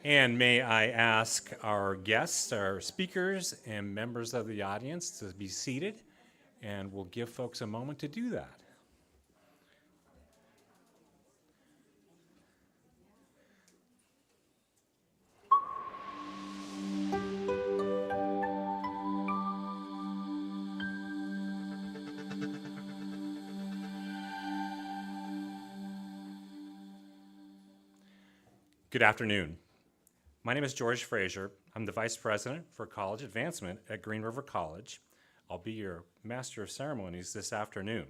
And may I ask our guests, our speakers, and members of the audience to be seated, and we'll give folks a moment to do that. Good afternoon. My name is George Frazier. I'm the Vice President for College Advancement at Green River College. I'll be your Master of Ceremonies this afternoon.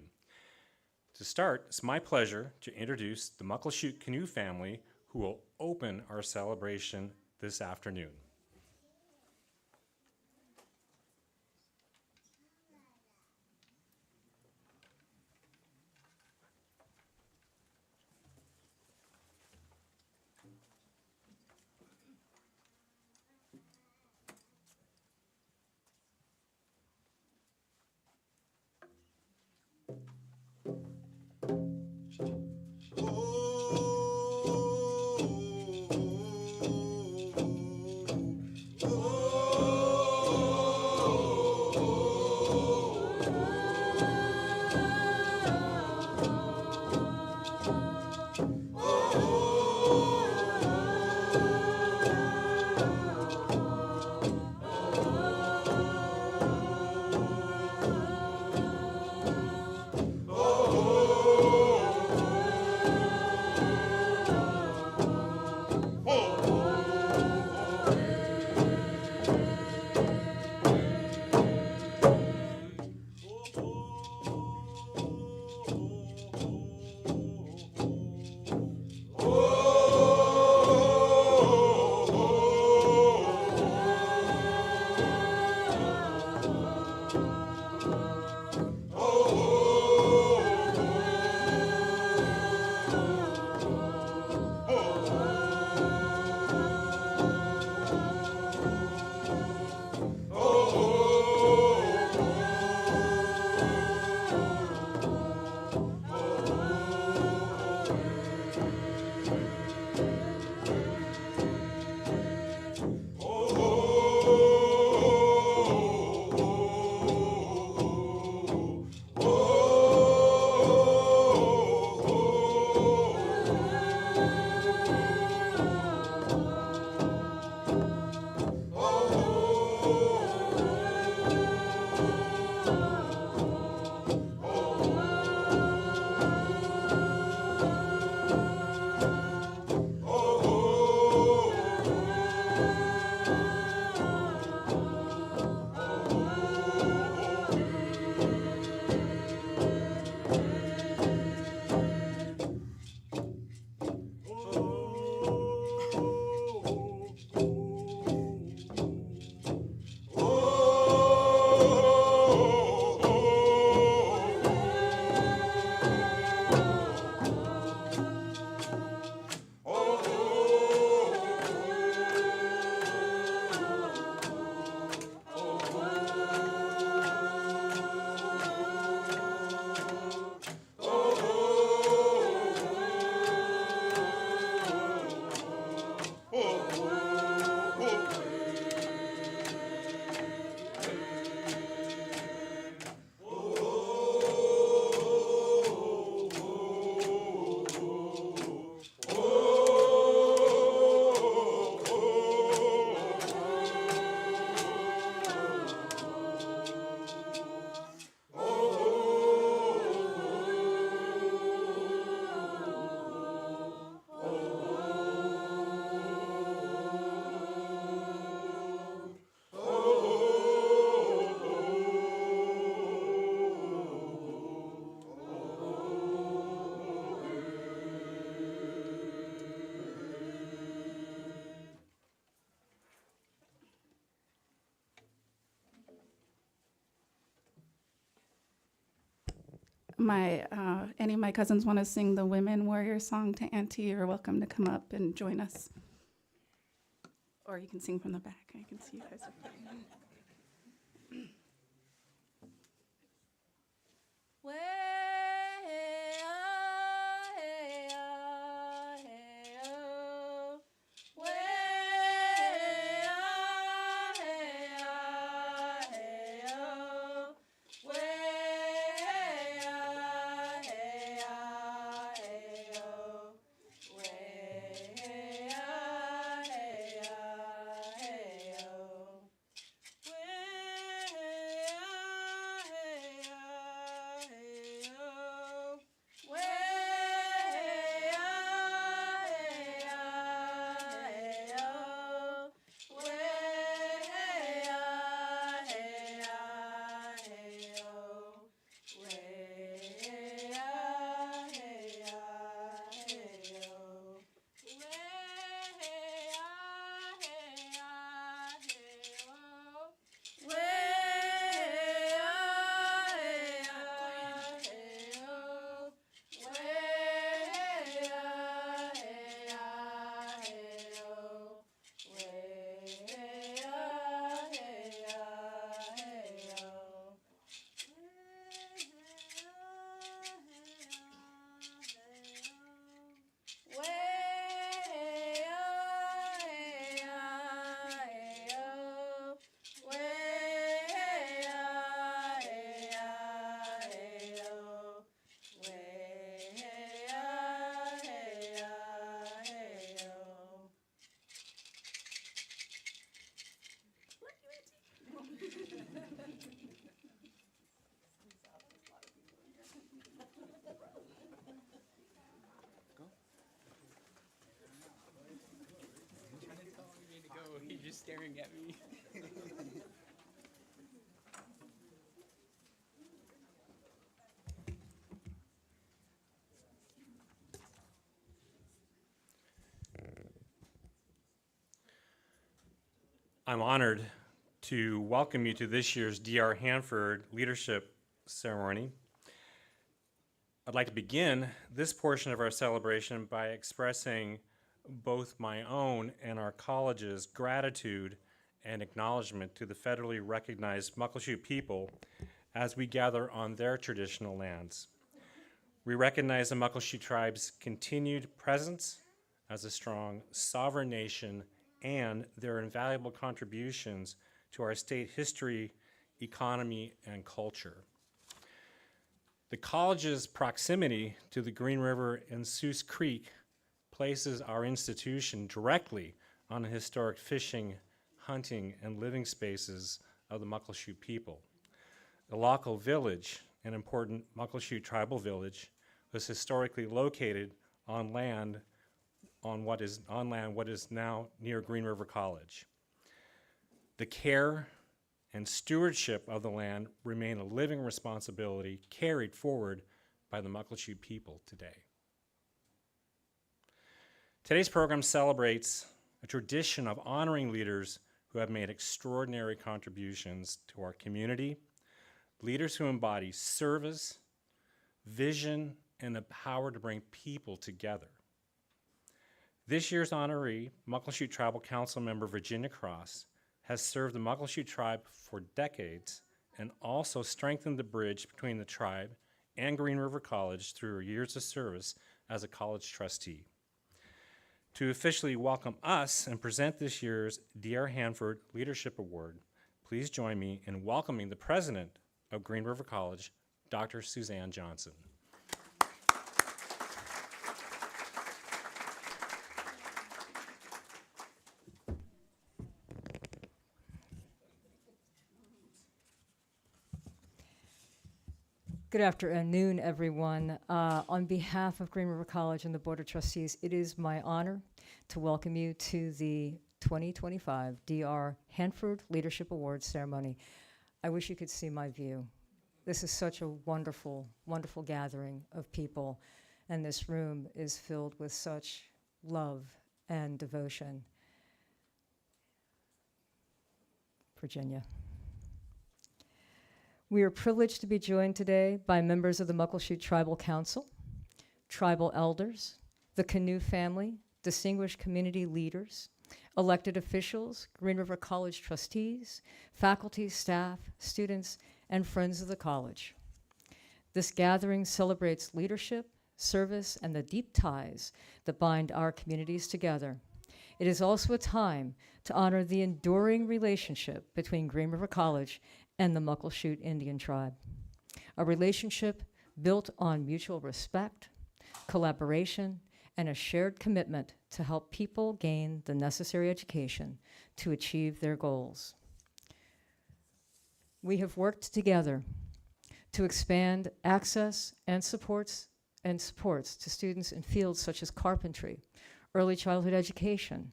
To start, it's my pleasure to introduce the Muckleshoot Canoe family who will open our celebration this afternoon. Any of my cousins want to sing the Women Warrior song to Auntie, you're welcome to come up and join us. Or you can sing from the back. I can see you guys. Way, oh, hey, oh, hey, oh. Way, staring at me. I'm honored to welcome you to this year's DR Hanford Leadership Ceremony. I'd like to begin this portion of our celebration by expressing both my own and our college's gratitude and acknowledgement to the federally recognized Muckleshoot people as we gather on their traditional lands. We recognize the Muckleshoot tribe's continued presence as a strong sovereign nation and their invaluable contributions to our state history, economy, and culture. The college's proximity to the Green River and Seuss Creek places our institution directly on the historic fishing, hunting, and living spaces of the Muckleshoot people. The local village, an important Muckleshoot tribal village, was historically located on what is now near Green River College. The care and stewardship of the land remain a living responsibility carried forward by the Muckleshoot people today. Today's program celebrates a tradition of honoring leaders who have made extraordinary contributions to our community, leaders who embody service, vision, and the power to bring people together. This year's honoree, Muckleshoot Tribal Council member Virginia Cross, has served the Muckleshoot tribe for decades and also strengthened the bridge between the tribe and Green River College through her years of service as a college trustee. To officially welcome us and present this year's DR Hanford Leadership Award, please join me in welcoming the president of Green River College, Dr. Suzanne Johnson. Good afternoon, everyone. On behalf of Green River College and the Board of Trustees, it is my honor to welcome you to the 2025 DR Hanford Leadership Award Ceremony. I wish you could see my view. This is such a wonderful, wonderful gathering of people, and this room is filled with such love and devotion. Virginia. We are privileged to be joined today by members of the Muckleshoot Tribal Council, tribal elders, the Canoe family, distinguished community leaders, elected officials, Green River College trustees, faculty, staff, students, and friends of the college. This gathering celebrates leadership, service, and the deep ties that bind our communities together. It is also a time to honor the enduring relationship between Green River College and the Muckleshoot Indian tribe, a relationship built on mutual respect, collaboration, and a shared commitment to help people gain the necessary education to achieve their goals. We have worked together to expand access and supports to students in fields such as carpentry, early childhood education,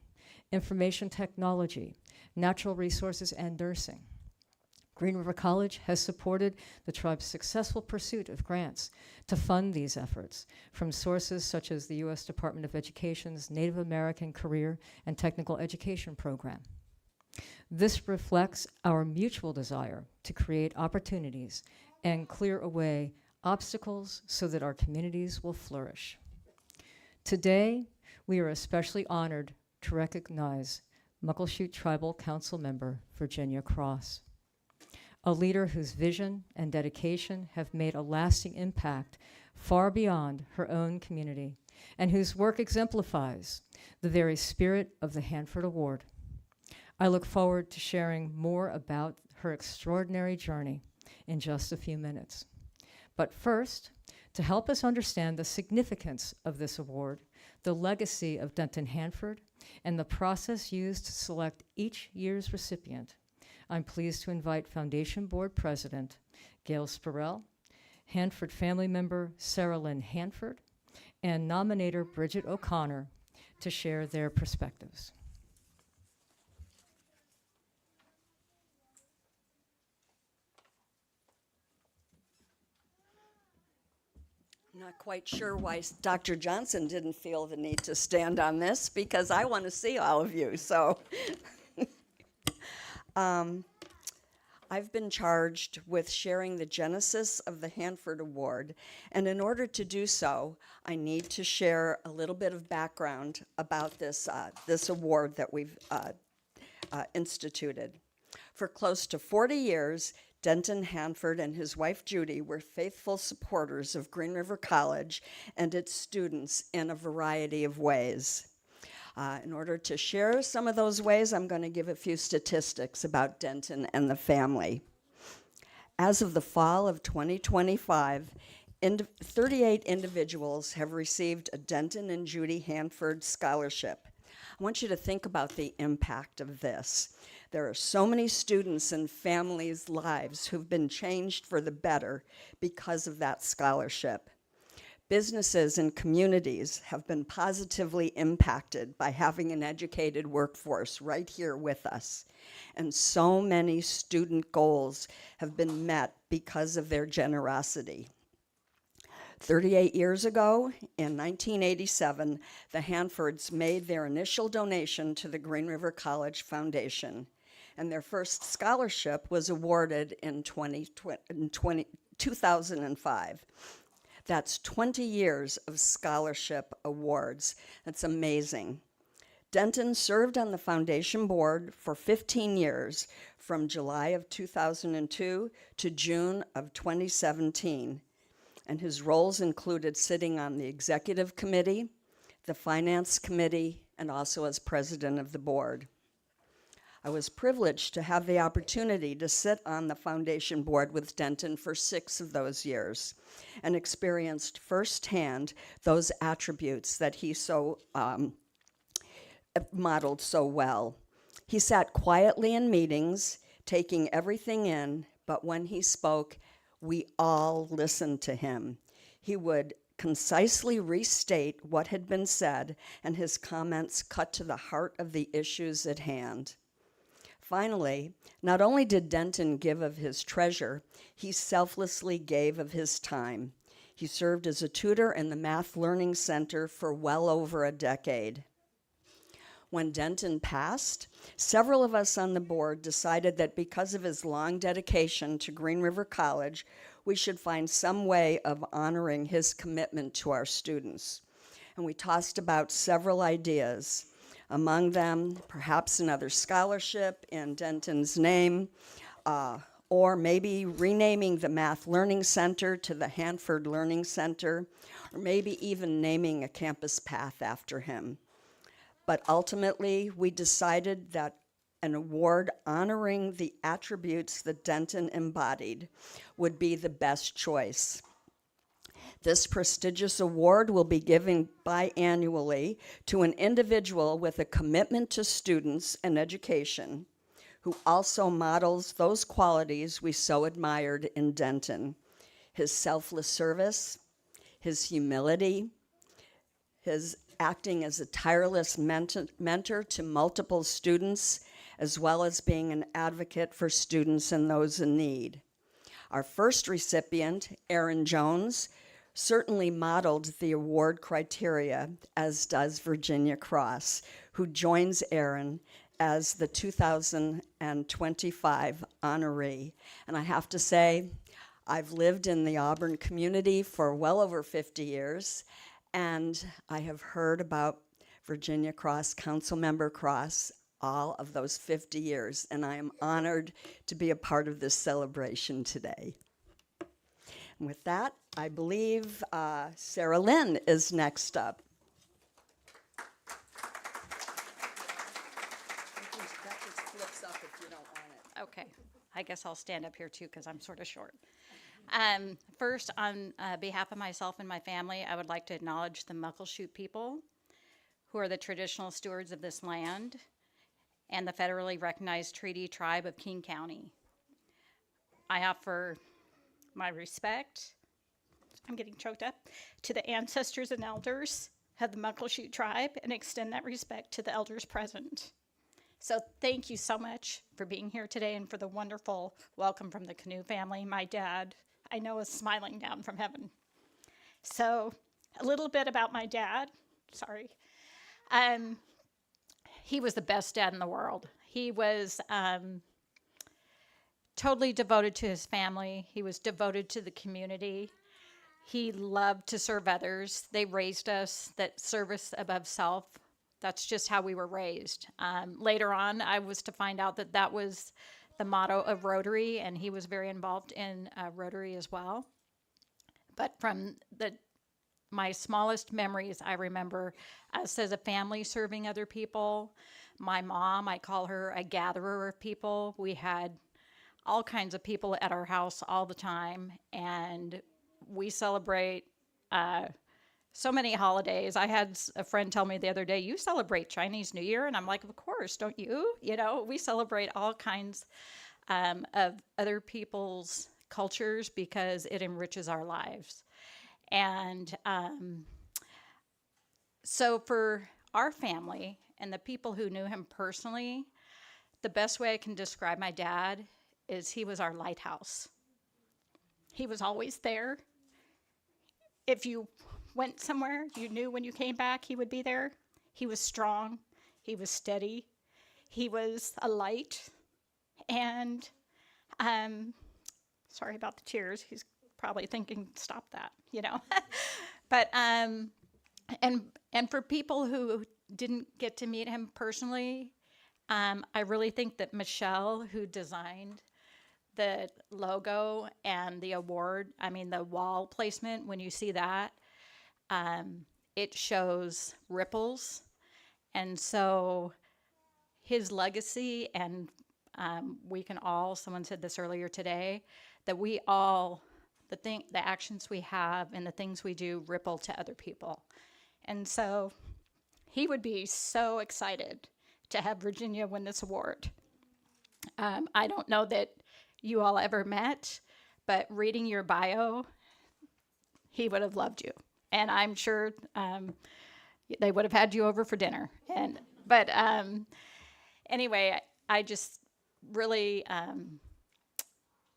information technology, natural resources, and nursing. Green River College has supported the tribe's successful pursuit of grants to fund these efforts from sources such as the U.S. Department of Education's Native American Career and Technical Education Program. This reflects our mutual desire to create opportunities and clear away obstacles so that our communities will flourish. Today, we are especially honored to recognize Muckleshoot Tribal Council member Virginia Cross, a leader whose vision and dedication have made a lasting impact far beyond her own community, and whose work exemplifies the very spirit of the Hanford Award. I look forward to sharing more about her extraordinary journey in just a few minutes. But first, to help us understand the significance of this award, the legacy of Denton Hanford, and the process used to select each year's recipient, I'm pleased to invite Foundation Board President Gail Spurrell, Hanford family member Sarah Lynn Hanford, and nominator Bridget O'Connor to share their perspectives. I'm not quite sure why Dr. Johnson didn't feel the need to stand on this, because I want to see all of you. So I've been charged with sharing the genesis of the Hanford Award, and in order to do so, I need to share a little bit of background about this award that we've instituted. For close to 40 years, Denton Hanford and his wife Judy were faithful supporters of Green River College and its students in a variety of ways. In order to share some of those ways, I'm going to give a few statistics about Denton and the family. As of the fall of 2025, 38 individuals have received a Denton and Judy Hanford Scholarship. I want you to think about the impact of this. There are so many students and families' lives who've been changed for the better because of that scholarship. Businesses and communities have been positively impacted by having an educated workforce right here with us. And so many student goals have been met because of their generosity. 38 years ago, in 1987, the Hanfords made their initial donation to the Green River College Foundation, and their first scholarship was awarded in 2005. That's 20 years of scholarship awards. That's amazing. Denton served on the foundation board for 15 years, from July of 2002 to June of 2017. And his roles included sitting on the executive committee, the finance committee, and also as president of the board. I was privileged to have the opportunity to sit on the foundation board with Denton for 6 of those years and experienced firsthand those attributes that he so modeled so well. He sat quietly in meetings, taking everything in, but when he spoke, we all listened to him. He would concisely restate what had been said, and his comments cut to the heart of the issues at hand. Finally, not only did Denton give of his treasure, he selflessly gave of his time. He served as a tutor in the Math Learning Center for well over a decade. When Denton passed, several of us on the board decided that because of his long dedication to Green River College, we should find some way of honoring his commitment to our students. And we tossed about several ideas. Among them, perhaps another scholarship in Denton's name, or maybe renaming the Math Learning Center to the Hanford Learning Center, or maybe even naming a campus path after him. But ultimately, we decided that an award honoring the attributes that Denton embodied would be the best choice. This prestigious award will be given biannually to an individual with a commitment to students and education, who also models those qualities we so admired in Denton: his selfless service, his humility, his acting as a tireless mentor to multiple students, as well as being an advocate for students and those in need. Our first recipient, Erin Jones, certainly modeled the award criteria, as does Virginia Cross, who joins Erin as the 2025 honoree. And I have to say, I've lived in the Auburn community for well over 50 years, and I have heard about Virginia Cross, Councilmember Cross, all of those 50 years, and I am honored to be a part of this celebration today. And with that, I believe Sarah Lynn is next up. That just flips up if you don't want it. Okay, I guess I'll stand up here too because I'm sort of short. First, on behalf of myself and my family, I would like to acknowledge the Muckleshoot people, who are the traditional stewards of this land, and the federally recognized treaty tribe of King County. I offer my respect, I'm getting choked up, to the ancestors and elders of the Muckleshoot tribe, and extend that respect to the elders present. So thank you so much for being here today and for the wonderful welcome from the Canoe family. My dad, I know, is smiling down from heaven. So, a little bit about my dad. Sorry. He was the best dad in the world. He was totally devoted to his family. He was devoted to the community. He loved to serve others. They raised us that service above self. That's just how we were raised. Later on, I was to find out that that was the motto of Rotary, and he was very involved in Rotary as well. But from my smallest memories, I remember us as a family serving other people. My mom, I call her a gatherer of people. We had all kinds of people at our house all the time, and we celebrate so many holidays. I had a friend tell me the other day, "You celebrate Chinese New Year?" And I'm like, "Of course, don't you?" You know, we celebrate all kinds of other people's cultures because it enriches our lives. And so for our family and the people who knew him personally, the best way I can describe my dad is he was our lighthouse. He was always there. If you went somewhere, you knew when you came back he would be there. He was strong. He was steady. He was a light. And sorry about the tears. He's probably thinking, stop that, you know. But and for people who didn't get to meet him personally, I really think that Michelle, who designed the logo and the award, I mean the wall placement, when you see that, it shows ripples. And so his legacy, and we can all, someone said this earlier today, that we all, the actions we have and the things we do ripple to other people. And so he would be so excited to have Virginia win this award. I don't know that you all ever met, but reading your bio, he would have loved you. And I'm sure they would have had you over for dinner. But anyway, I just really,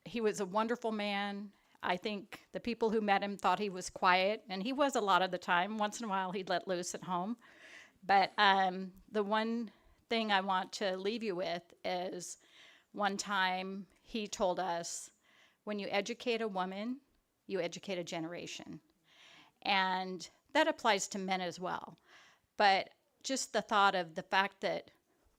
he was a wonderful man. I think the people who met him thought he was quiet, and he was a lot of the time. Once in a while, he'd let loose at home. But the one thing I want to leave you with is one time he told us, when you educate a woman, you educate a generation. And that applies to men as well. But just the thought of the fact that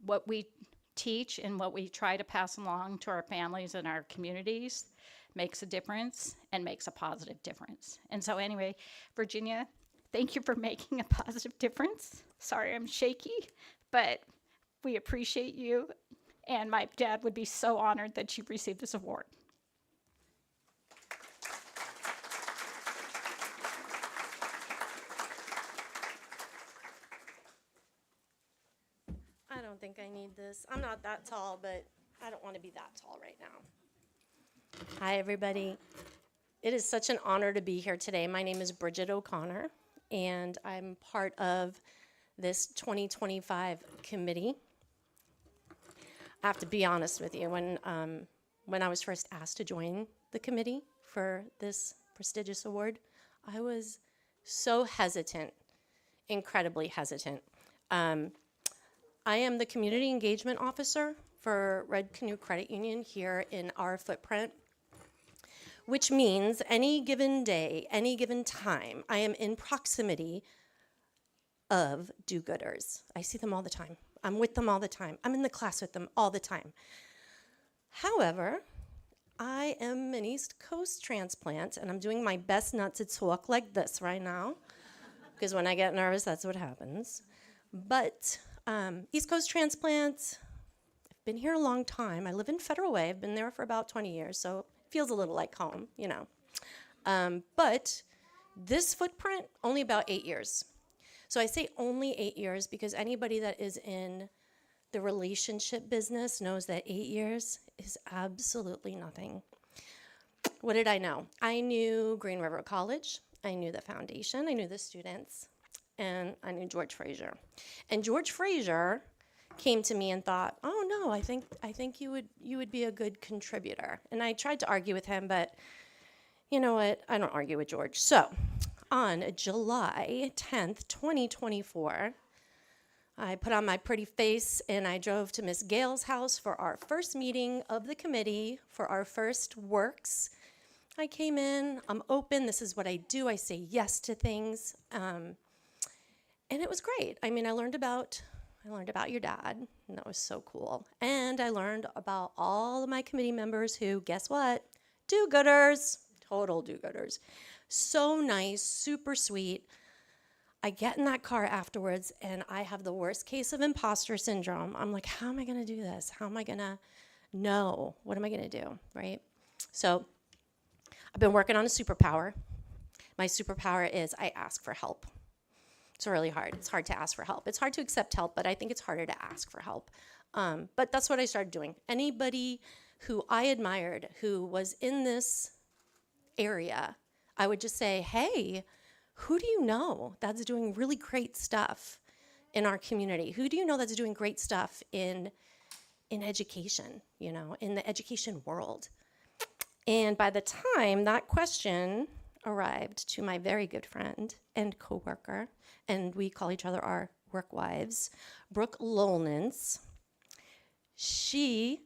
what we teach and what we try to pass along to our families and our communities makes a difference and makes a positive difference. And so anyway, Virginia, thank you for making a positive difference. Sorry, I'm shaky, but we appreciate you. And my dad would be so honored that you received this award. I don't think I need this. I'm not that tall, but I don't want to be that tall right now. Hi, everybody. It is such an honor to be here today. My name is Bridget O'Connor, and I'm part of this 2025 committee. I have to be honest with you. When I was first asked to join the committee for this prestigious award, I was so hesitant, incredibly hesitant. I am the Community Engagement Officer for Red Canoe Credit Union here in our footprint, which means any given day, any given time, I am in proximity of do-gooders. I see them all the time. I'm with them all the time. I'm in the class with them all the time. However, I am an East Coast transplant, and I'm doing my best not to talk like this right now, because when I get nervous, that's what happens. But East Coast transplant, I've been here a long time. I live in Federal Way. I've been there for about 20 years, so it feels a little like home, you know. But this footprint, only about 8 years. So I say only 8 years because anybody that is in the relationship business knows that 8 years is absolutely nothing. What did I know? I knew Green River College. I knew the foundation. I knew the students. And I knew George Fraser. And George Fraser came to me and thought, "Oh no, I think you would be a good contributor." And I tried to argue with him, but you know what? I don't argue with George. So on July 10th, 2024, I put on my pretty face and I drove to Miss Gale's house for our first meeting of the committee for our first works. I came in, I'm open, this is what I do, I say yes to things. And it was great. I mean, I learned about your dad, and that was so cool. And I learned about all of my committee members who, guess what? Do-gooders, total do-gooders. So nice, super sweet. I get in that car afterwards, and I have the worst case of imposter syndrome. I'm like, how am I gonna do this? How am I gonna know? What am I gonna do, right? So I've been working on a superpower. My superpower is I ask for help. It's really hard. It's hard to ask for help. It's hard to accept help, but I think it's harder to ask for help. But that's what I started doing. Anybody who I admired who was in this area, I would just say, hey, who do you know that's doing really great stuff in our community? Who do you know that's doing great stuff in education, in the education world? And by the time that question arrived to my very good friend and coworker, and we call each other our work wives, Brooke Lolnans, she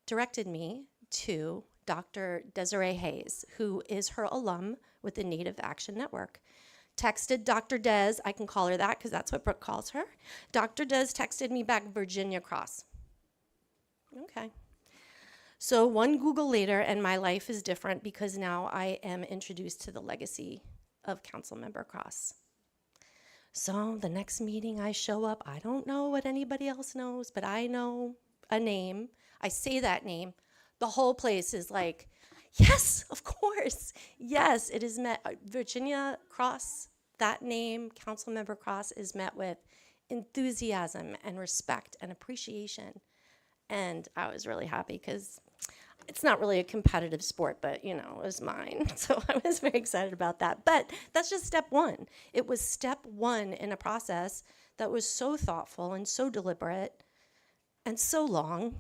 directed me to Dr. Desiree Hayes, who is her alum with the Native Action Network. Texted Dr. Des, I can call her that because that's what Brooke calls her. Dr. Des texted me back Virginia Cross. Okay. So one Google later, and my life is different because now I am introduced to the legacy of Councilmember Cross. So the next meeting I show up, I don't know what anybody else knows, but I know a name. I say that name. The whole place is like, yes, of course. Yes, it is met. Virginia Cross, that name, Councilmember Cross, is met with enthusiasm and respect and appreciation. And I was really happy because it's not really a competitive sport, but it was mine. So I was very excited about that. But that's just step one. It was step one in a process that was so thoughtful and so deliberate and so long.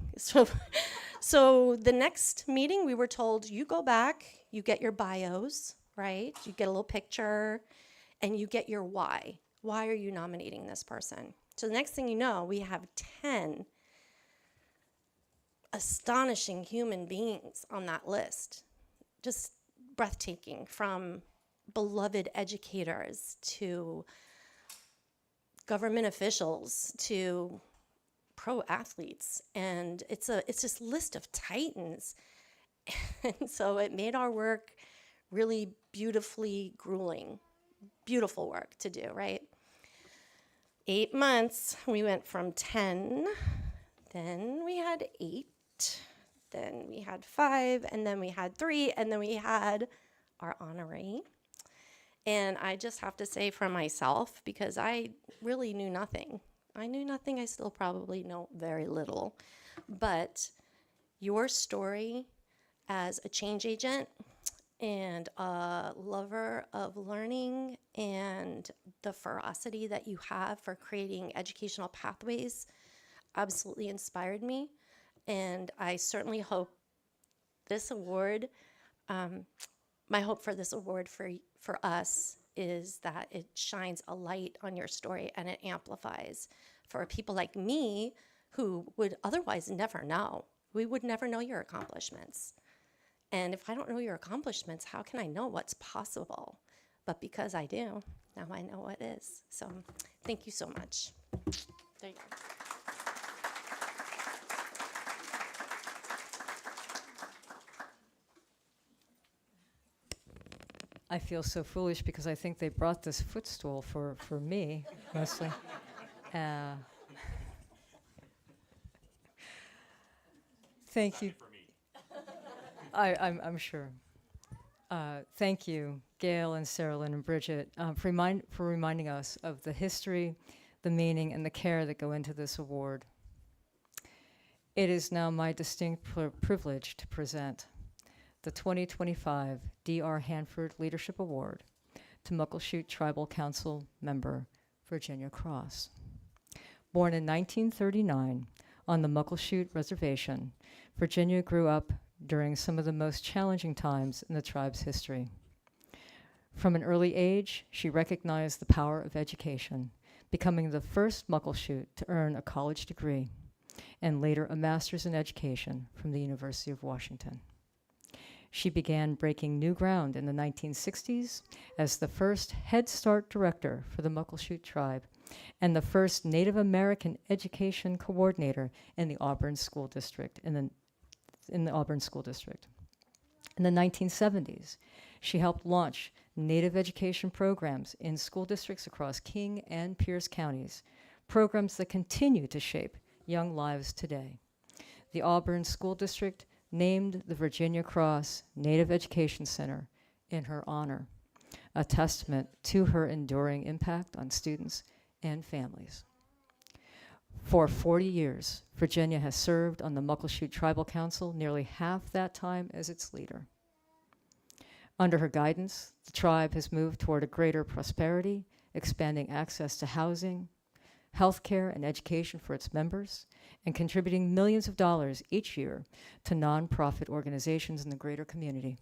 So the next meeting, we were told, you go back, you get your bios, right? You get a little picture, and you get your why. Why are you nominating this person? So the next thing you know, we have 10 astonishing human beings on that list. Just breathtaking, from beloved educators to government officials to pro athletes, and it's this list of titans. And so it made our work really beautifully grueling. Beautiful work to do, right? 8 months, we went from 10, then we had 8, then we had 5, and then we had 3, and then we had our honoree. And I just have to say for myself, because I really knew nothing. I still probably know very little. But your story as a change agent and a lover of learning and the ferocity that you have for creating educational pathways absolutely inspired me. And I certainly hope this award, my hope for this award for us is that it shines a light on your story and it amplifies for people like me who would otherwise never know. We would never know your accomplishments. And if I don't know your accomplishments, how can I know what's possible? But because I do, now I know what is. So thank you so much. There you go. I feel so foolish because I think they brought this footstool for me, mostly. Thank you. I'm sure. Thank you, Gail and Sarah Lynn and Bridget, for reminding us of the history, the meaning, and the care that go into this award. It is now my distinct privilege to present the 2025 D.R. Hanford Leadership Award to Muckleshoot Tribal Council member Virginia Cross. Born in 1939 on the Muckleshoot Reservation, Virginia grew up during some of the most challenging times in the tribe's history. From an early age, she recognized the power of education, becoming the first Muckleshoot to earn a college degree and later a master's in education from the University of Washington. She began breaking new ground in the 1960s as the first Head Start director for the Muckleshoot tribe and the first Native American education coordinator in the Auburn School District. In the Auburn School District. In the 1970s, she helped launch Native education programs in school districts across King and Pierce counties, programs that continue to shape young lives today. The Auburn School District named the Virginia Cross Native Education Center in her honor, a testament to her enduring impact on students and families. For 40 years, Virginia has served on the Muckleshoot Tribal Council, nearly half that time as its leader. Under her guidance, the tribe has moved toward a greater prosperity, expanding access to housing, healthcare, and education for its members, and contributing millions of dollars each year to nonprofit organizations in the greater community.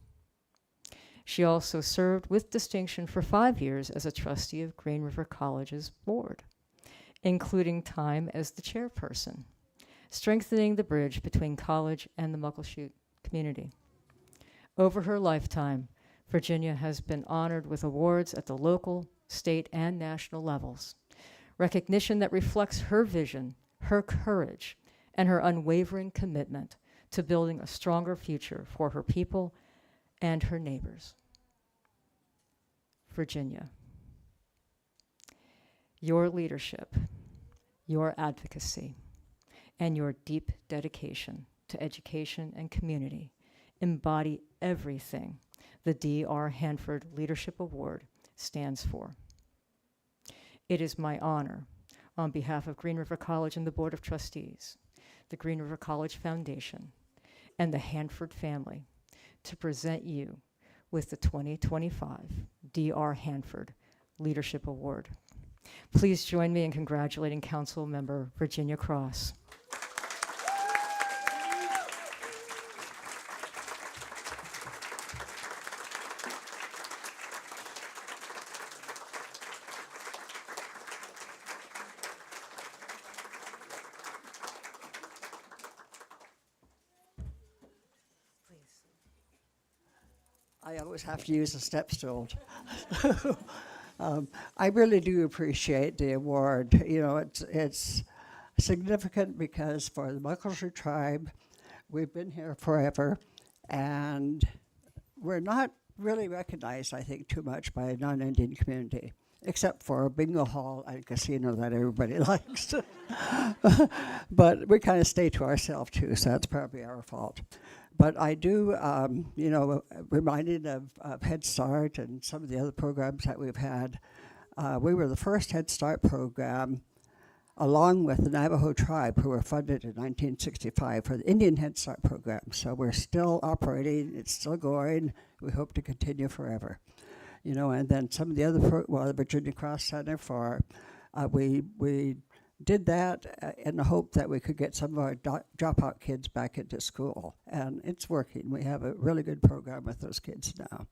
She also served with distinction for 5 years as a trustee of Green River College's board, including time as the chairperson, strengthening the bridge between college and the Muckleshoot community. Over her lifetime, Virginia has been honored with awards at the local, state, and national levels, recognition that reflects her vision, her courage, and her unwavering commitment to building a stronger future for her people and her neighbors. Virginia, your leadership, your advocacy, and your deep dedication to education and community embody everything the D.R. Hanford Leadership Award stands for. It is my honor, on behalf of Green River College and the Board of Trustees, the Green River College Foundation, and the Hanford family, to present you with the 2025 D.R. Hanford Leadership Award. Please join me in congratulating Council Member Virginia Cross. I always have to use a step stool. I really do appreciate the award. You know, it's significant because for the Muckleshoot tribe, we've been here forever, and we're not really recognized, I think, too much by a non-Indian community, except for a bingo hall and casino that everybody likes. But we kind of stay to ourselves too, so that's probably our fault. But I do, reminded of Head Start and some of the other programs that we've had. We were the first Head Start program, along with the Navajo tribe, who were funded in 1965 for the Indian Head Start program. So we're still operating, it's still going. We hope to continue forever. You know, and then some of the other, the Virginia Cross Center for, we did that in the hope that we could get some of our dropout kids back into school. And it's working. We have a really good program with those kids now.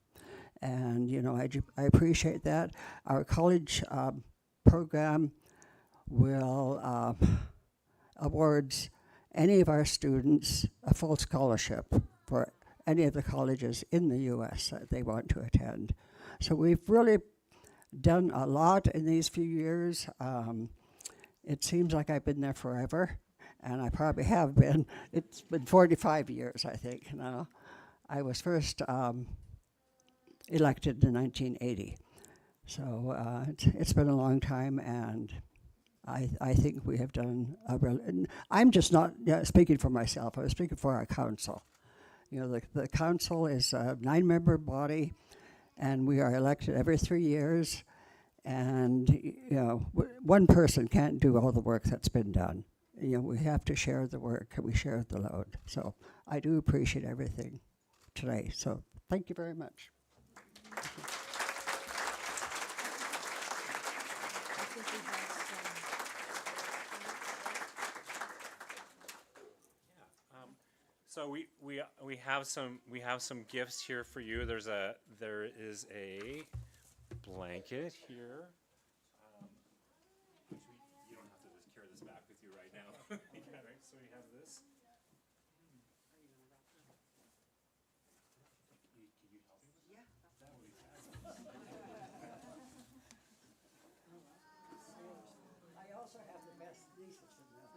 And, you know, I appreciate that. Our college program will awards any of our students a full scholarship for any of the colleges in the U.S. that they want to attend. So we've really done a lot in these few years. It seems like I've been there forever, and I probably have been. It's been 45 years, I think, now. I was first elected in 1980. So it's been a long time, and I think we have done a real, and I'm just not speaking for myself, I was speaking for our council. You know, the council is a 9-member body, and we are elected every 3 years. And, you know, one person can't do all the work that's been done. You know, we have to share the work, and we share the load. So I do appreciate everything today. So thank you very much. So we have some gifts here for you. There is a blanket here. Which you don't have to just carry this back with you right now. Yeah, right, so we have this. Can you help me with that? That would be fabulous. I also have the best nieces in there.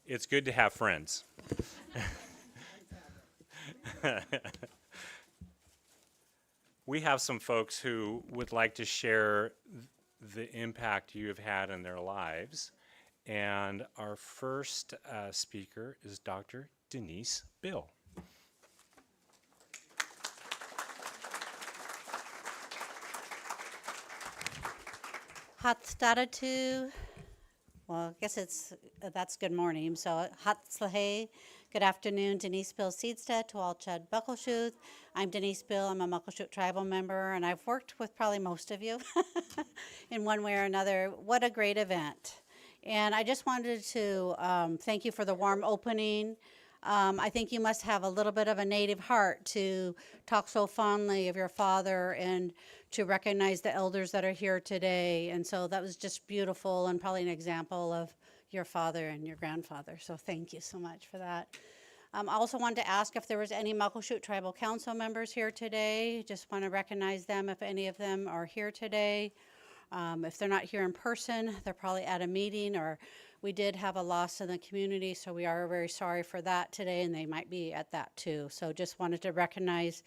It's good to have friends. We have some folks who would like to share the impact you have had in their lives. And our first speaker is Dr. Denise Bill. Hatstadatu. Well, I guess that's good morning. So Hatslahe, good afternoon. Denise Bill Seedstead to all Chud Buckleshoot. I'm Denise Bill. I'm a Muckleshoot tribal member, and I've worked with probably most of you in one way or another. What a great event. And I just wanted to thank you for the warm opening. I think you must have a little bit of a native heart to talk so fondly of your father and to recognize the elders that are here today. And so that was just beautiful and probably an example of your father and your grandfather. So thank you so much for that. I also wanted to ask if there was any Muckleshoot Tribal Council members here today. Just want to recognize them if any of them are here today. If they're not here in person, they're probably at a meeting, or we did have a loss in the community, so we are very sorry for that today, and they might be at that too. So just wanted to recognize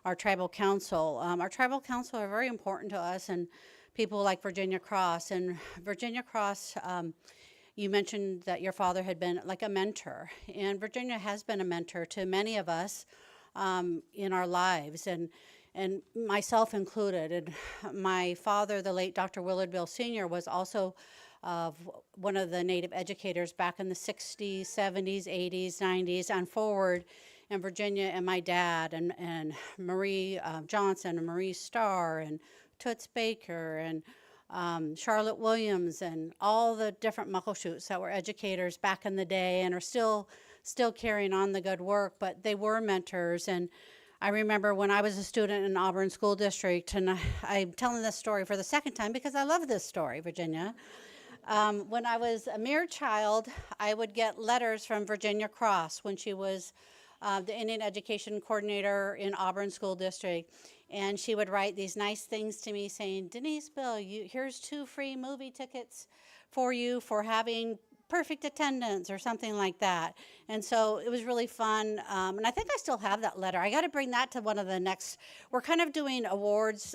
our tribal council. Our tribal council are very important to us and people like Virginia Cross. And Virginia Cross, you mentioned that your father had been like a mentor, and Virginia has been a mentor to many of us in our lives, and myself included. And my father, the late Dr. Willard Bill Sr., was also one of the Native educators back in the 60s, 70s, 80s, 90s, and forward in Virginia, and my dad, and Marie Johnson, and Marie Starr, and Toots Baker, and Charlotte Williams, and all the different Muckleshoots that were educators back in the day and are still carrying on the good work, but they were mentors. And I remember when I was a student in Auburn School District, and I'm telling this story for the second time because I love this story, Virginia. When I was a mere child, I would get letters from Virginia Cross when she was the Indian Education Coordinator in Auburn School District. And she would write these nice things to me saying, Denise Bill, here's 2 free movie tickets for you for having perfect attendance or something like that. And so it was really fun. And I think I still have that letter. I got to bring that to one of the next, we're kind of doing awards.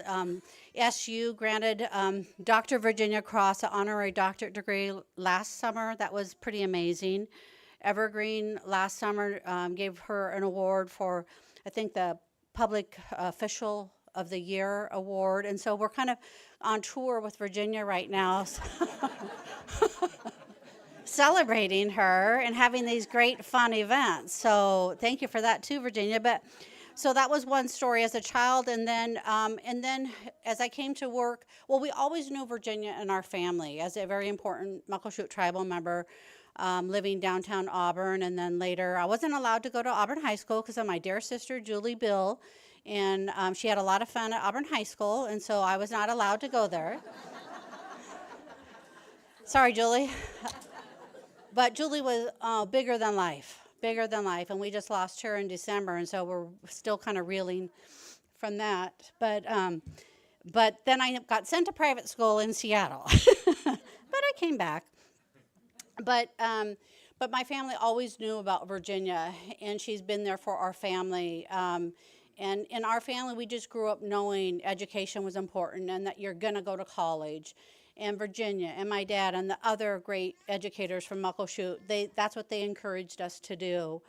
SU granted Dr. Virginia Cross an honorary doctorate degree last summer. That was pretty amazing. Evergreen last summer gave her an award for, I think, the Public Official of the Year award. And so we're kind of on tour with Virginia right now. Celebrating her and having these great fun events. So thank you for that too, Virginia. But so that was one story as a child, and then as I came to work, well, we always knew Virginia in our family as a very important Muckleshoot tribal member, living downtown Auburn, and then later I wasn't allowed to go to Auburn High School because of my dear sister Julie Bill, and she had a lot of fun at Auburn High School, and so I was not allowed to go there. Sorry, Julie. But Julie was bigger than life, bigger than life. And we just lost her in December, and so we're still kind of reeling from that. But then I got sent to private school in Seattle, but I came back. But my family always knew about Virginia, and she's been there for our family. And in our family, we just grew up knowing education was important and that you're going to go to college. And Virginia and my dad and the other great educators from Muckleshoot, that's what they encouraged us to do.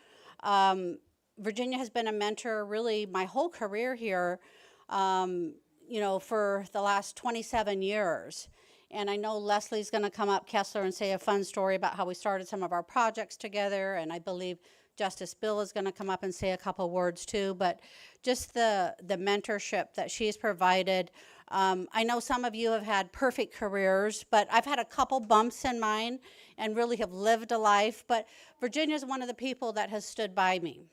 Virginia has been a mentor really my whole career here, for the last 27 years. And I know Leslie's going to come up, Kessler, and say a fun story about how we started some of our projects together. And I believe Justice Bill is going to come up and say a couple words too. But just the mentorship that she's provided. I know some of you have had perfect careers, but I've had a couple bumps in mine and really have lived a life. But Virginia's one of the people that has stood by me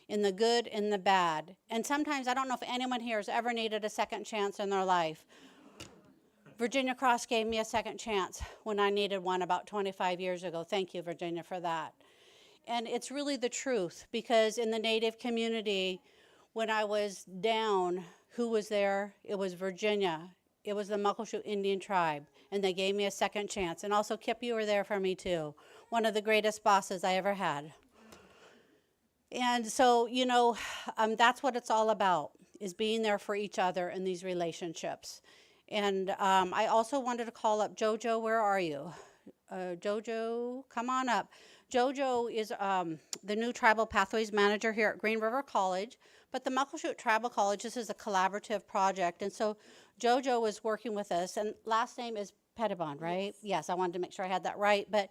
in the good and the bad. And sometimes, I don't know if anyone here has ever needed a second chance in their life. Virginia Cross gave me a second chance when I needed one about 25 years ago. Thank you, Virginia, for that. And it's really the truth, because in the Native community, when I was down, who was there? It was Virginia. It was the Muckleshoot Indian tribe, and they gave me a second chance. And also, Kip, you were there for me too. One of the greatest bosses I ever had. And so, that's what it's all about, is being there for each other in these relationships. And I also wanted to call up Jojo. Where are you? Jojo, come on up. Jojo is the new Tribal Pathways Manager here at Green River College. But the Muckleshoot Tribal College, this is a collaborative project. And so Jojo was working with us. And last name is Pettibon, right? Yes, I wanted to make sure I had that right. But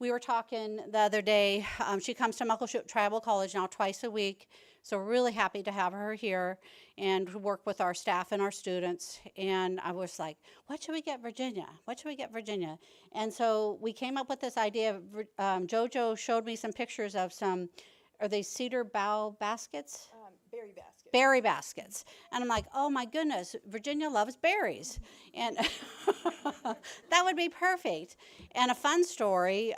we were talking the other day. She comes to Muckleshoot Tribal College now twice a week. So we're really happy to have her here and work with our staff and our students. And I was like, what should we get Virginia? What should we get Virginia? And so we came up with this idea. Jojo showed me some pictures of are they cedar bough baskets? Berry baskets. Berry baskets. And I'm like, oh my goodness, Virginia loves berries. And that would be perfect. And a fun story,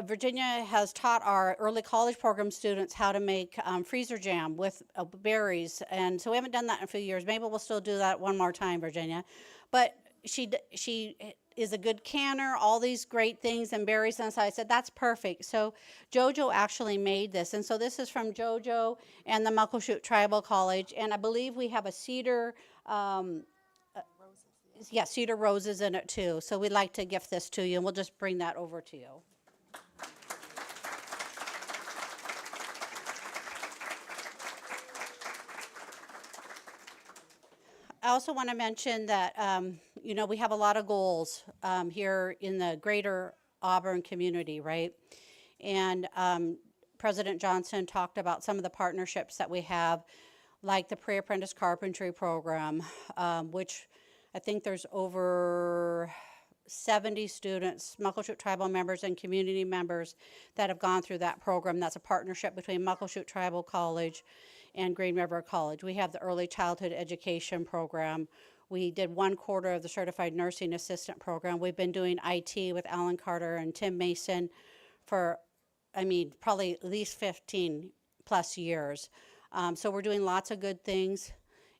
Virginia has taught our early college program students how to make freezer jam with berries. And so we haven't done that in a few years. Maybe we'll still do that one more time, Virginia. But she is a good canner, all these great things and berries. And so I said, that's perfect. So Jojo actually made this. And so this is from Jojo and the Muckleshoot Tribal College. And I believe we have a cedar, cedar roses in it too. So we'd like to gift this to you, and we'll just bring that over to you. I also want to mention that, we have a lot of goals here in the greater Auburn community, right? And President Johnson talked about some of the partnerships that we have, like the Pre-Apprentice Carpentry Program, which I think there's over 70 students, Muckleshoot Tribal members and community members that have gone through that program. That's a partnership between Muckleshoot Tribal College and Green River College. We have the Early Childhood Education Program. We did 1/4 of the Certified Nursing Assistant Program. We've been doing IT with Alan Carter and Tim Mason for, probably at least 15 plus years. So we're doing lots of good things.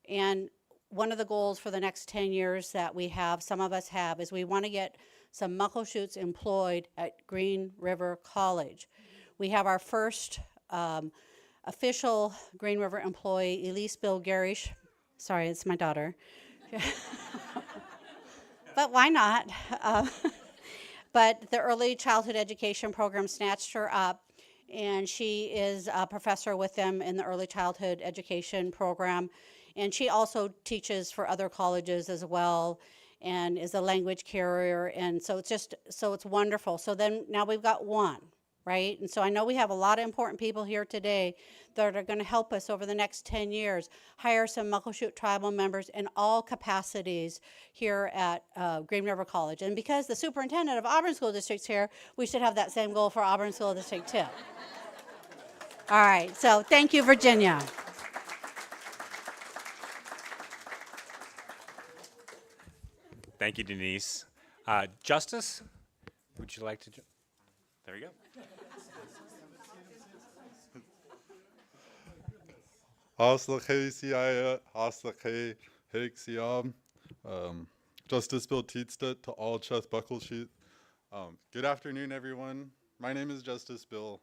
And one of the goals for the next 10 years that we have, some of us have, is we want to get some Muckleshoots employed at Green River College. We have our first official Green River employee, Elise Bill Garish. Sorry, it's my daughter. But why not? But the Early Childhood Education Program snatched her up, and she is a professor with them in the Early Childhood Education Program. And she also teaches for other colleges as well, and is a language carrier. And so it's wonderful. So then now we've got one, right? And so I know we have a lot of important people here today that are going to help us over the next 10 years hire some Muckleshoot tribal members in all capacities here at Green River College. And because the superintendent of Auburn School District's here, we should have that same goal for Auburn School District too. All right, so thank you, Virginia. Thank you, Denise. Justice, would you like to? There you go. Haslake Siaya, Haslake Hixiam, Justice Bill Teedstedt to all Chest Buckleshoot. Good afternoon, everyone. My name is Justice Bill,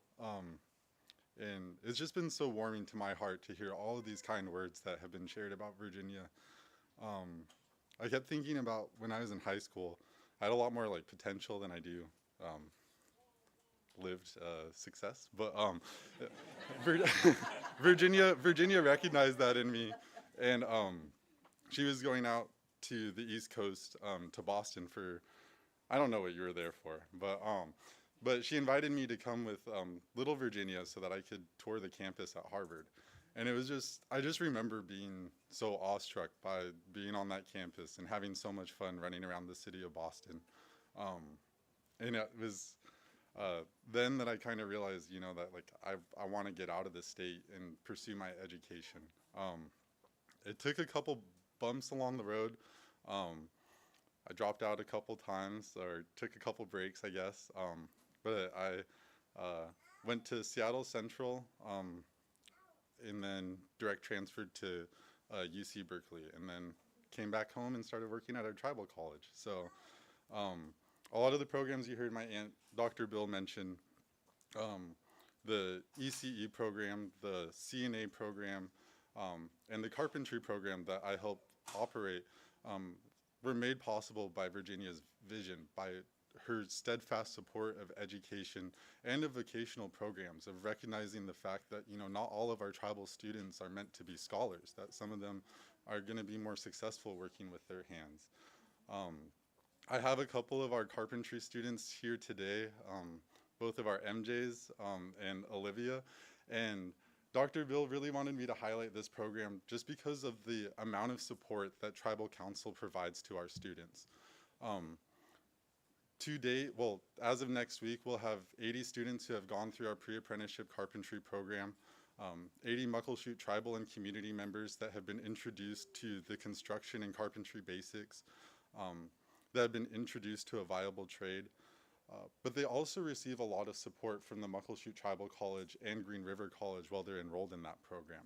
and it's just been so warming to my heart to hear all of these kind words that have been shared about Virginia. I kept thinking about when I was in high school, I had a lot more like potential than I do lived success, but Virginia recognized that in me, and she was going out to the East Coast to Boston for, I don't know what you were there for, but she invited me to come with little Virginia so that I could tour the campus at Harvard. And it was just, I just remember being so awestruck by being on that campus and having so much fun running around the city of Boston. And it was then that I kind of realized, you know, that like I want to get out of the state and pursue my education. It took a couple bumps along the road. I dropped out a couple times or took a couple breaks, I guess. But I went to Seattle Central and then direct transferred to UC Berkeley, and then came back home and started working at our tribal college. So a lot of the programs you heard my aunt, Dr. Bill, mention, the ECE program, the CNA program, and the carpentry program that I helped operate were made possible by Virginia's vision, by her steadfast support of education and of vocational programs, of recognizing the fact that, you know, not all of our tribal students are meant to be scholars, that some of them are going to be more successful working with their hands. I have a couple of our carpentry students here today, both of our MJs and Olivia, and Dr. Bill really wanted me to highlight this program just because of the amount of support that Tribal Council provides to our students. To date, well, as of next week, we'll have 80 students who have gone through our pre-apprenticeship carpentry program, 80 Muckleshoot tribal and community members that have been introduced to the construction and carpentry basics, that have been introduced to a viable trade. But they also receive a lot of support from the Muckleshoot Tribal College and Green River College while they're enrolled in that program.